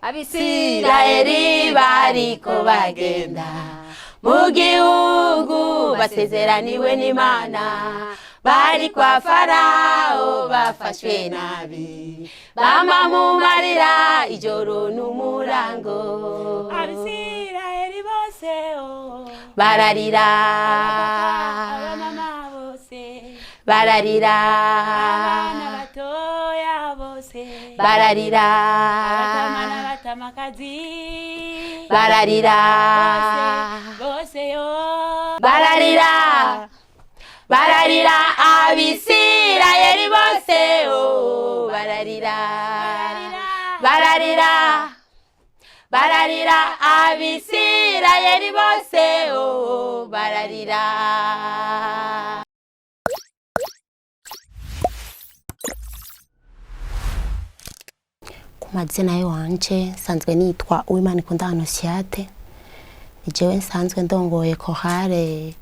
Abisirayeli bariko bagenda mu gihugu basezeraniwe n'Imana, bari kwa Farao bafashwe nabi, bama mu marira ijoro n'umurango. Abisirayeli bose bararira, abamama bose bararira, abana batoya bose bararira, abatama n'abatamakazi bararira, bose yo bararira, bararira. Abisirayeli bose bararira, bararira, bararira. Abisirayeli bose bararira. Mazina yanje nsanzwe nitwa Uwimana Annonciate, nijewe nsanzwe ndongoye Korale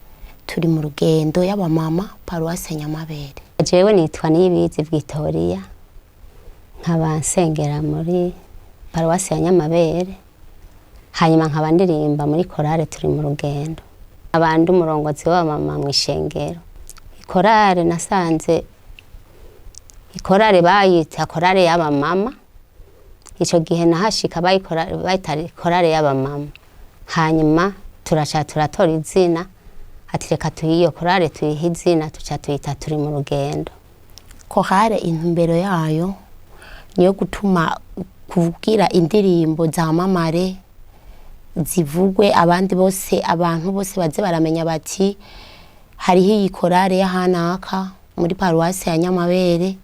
turi mu rugendo y'abamama paruwase Nyamabere. Jewe nitwa Niyibizi Victoria, nkaba nsengera muri paruwase ya Nyamabere, hanyuma nkaba ndirimba muri Korale turi mu rugendo. Abandi umurongozi w'abamama mu ishengero. Korale nasanze Korale bayita Korale y'abamama. Ico gihe nahashika bayita Korale y'abamama, hanyuma turatora izina ati reka tuyiyo Korale tuyihe izina tuca tuyita turi mu rugendo. Korale intumbero yayo niyo gutuma kuvugira indirimbo zamamare zivugwe, abandi bose abantu bose baze baramenya bati hariho iyi Korale y'ahanaka muri paruwasi ya Nyamabere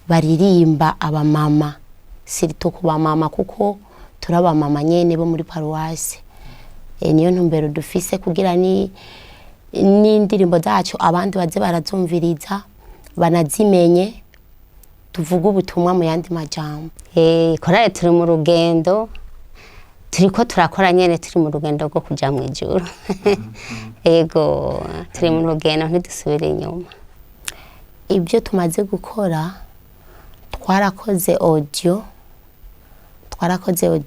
baririmba abamama. Sirito kuba mama kuko turaba mama nyene bo muri paruwasi. Niyo ntumbero dufise kugira ni indirimbo zacu abandi baze barazumviriza banazimenye, tuvuga ubutumwa mu yandi majambo. Korale turi mu rugendo, turiko turakora nyene turi mu rugendo rwo kuja mu ijuru. Ego turi mu rugendo ntidusubire inyuma. Ibyo tumaze gukora, twarakoze audio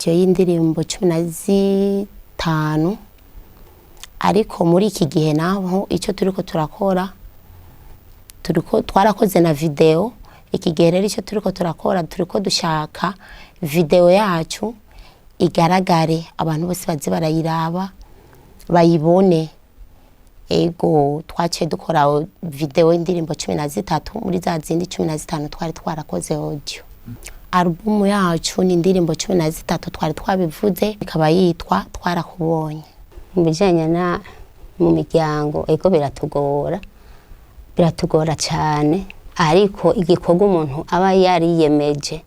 y'indirimbo 15, ariko muri iki gihe naho icyo turiko turakora twarakoze na video. Iki gihe rero icyo turiko turakora turiko dushaka video yacu igaragare, abantu bose baze barayiraba bayibone. Ego twaciye dukora video y'indirimbo 13, muri za zindi 15 twari twarakoze audio. Album yacu ni indirimbo 13 twari twabivuze, ikaba yitwa Twarakubonye. Mu bijanye na mu miryango ego biratugora cyane, ariko igikorwa umuntu aba yariyemeje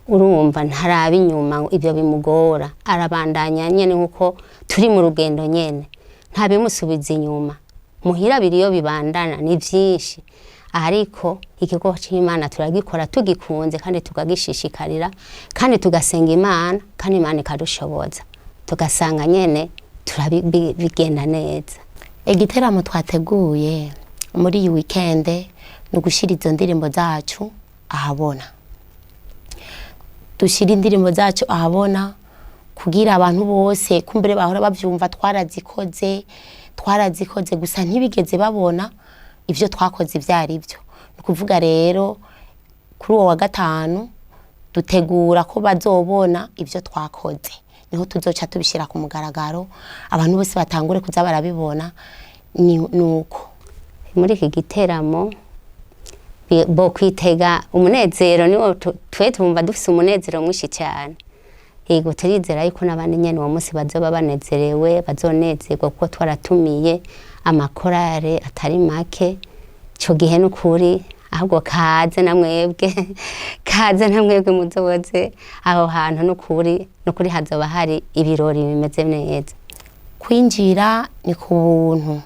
urumva ntaraba inyuma ibyo bimugora, arabandanya nyene nkuko turi mu rugendo nyene, nta bimusubiza inyuma. Muhira biriyo bibandana ni byinshi, ariko igikorwa cy'Imana turagikora tugikunze kandi tukagishishikarira kandi tugasenga Imana, kandi Imana ikadushoboza tugasanga nyene turabigenda neza. Igiteramo twateguye muri iyi weekend no gushira izo ndirimbo zacu ahabona. Dushira indirimbo zacu ahabona kugira abantu bose kumbere bahora bavyumva twarazikoze gusa ntibigeze babona ivyo twakoze ivyari byo. Nukuvuga rero kuri uwo wa gatanu dutegura ko bazobona ivyo twakoze, niho tuzoca tubishira ku mugaragaro abantu bose batangure kuza barabibona. Nuko muri iki giteramo bo kwitega umunezero, niwo twe tumva dufise umunezero mwinshi cyane. Ego turizera yuko nabandi nyene uwo munsi bazoba banezerewe, bazonezerwa kuko twaratumiye amakorale atari make. Ico gihe n'ukuri ahubwo kaze namwebwe muzoze aho hantu, n'ukuri hazoba hari ibirori bimeze neza. Kwinjira ni ku buntu,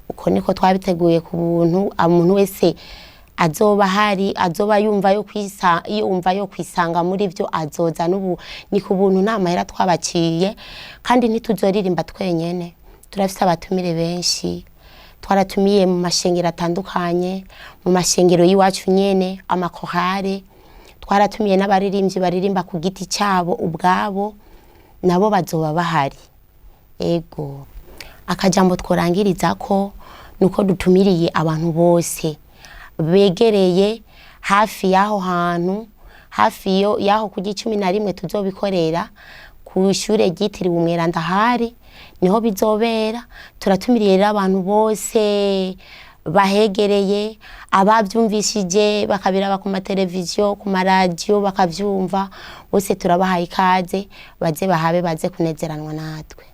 uko niko twabiteguye ku buntu. Umuntu wese azoba hari, azoba yumva yo kwisanga muri byo azoza. N'ubu ni ku buntu, nta mahera twabaciye, kandi ntituzoririmba twenyene, turafise abatumire benshi. Twaratumiye mu mashengero atandukanye, mu mashengero y'iwacu nyene, amakorale twaratumiye n'abaririmbyi baririmba ku giti cyabo ubwabo nabo bazoba bahari. Ego akajambo tworangiriza ko nuko dutumiriye abantu bose begereye hafi yaho hantu, hafi yaho ku 11 tuzobikorera ku ishure ryitiriwe umweranda hari niho bizobera. Turatumiriye rero abantu bose bahegereye, abavyumvishije bakabiraba ku mateleviziyo, ku maradiyo bakavyumva, bose turabahaye ikaze baze bahabe baze kunezeranwa natwe.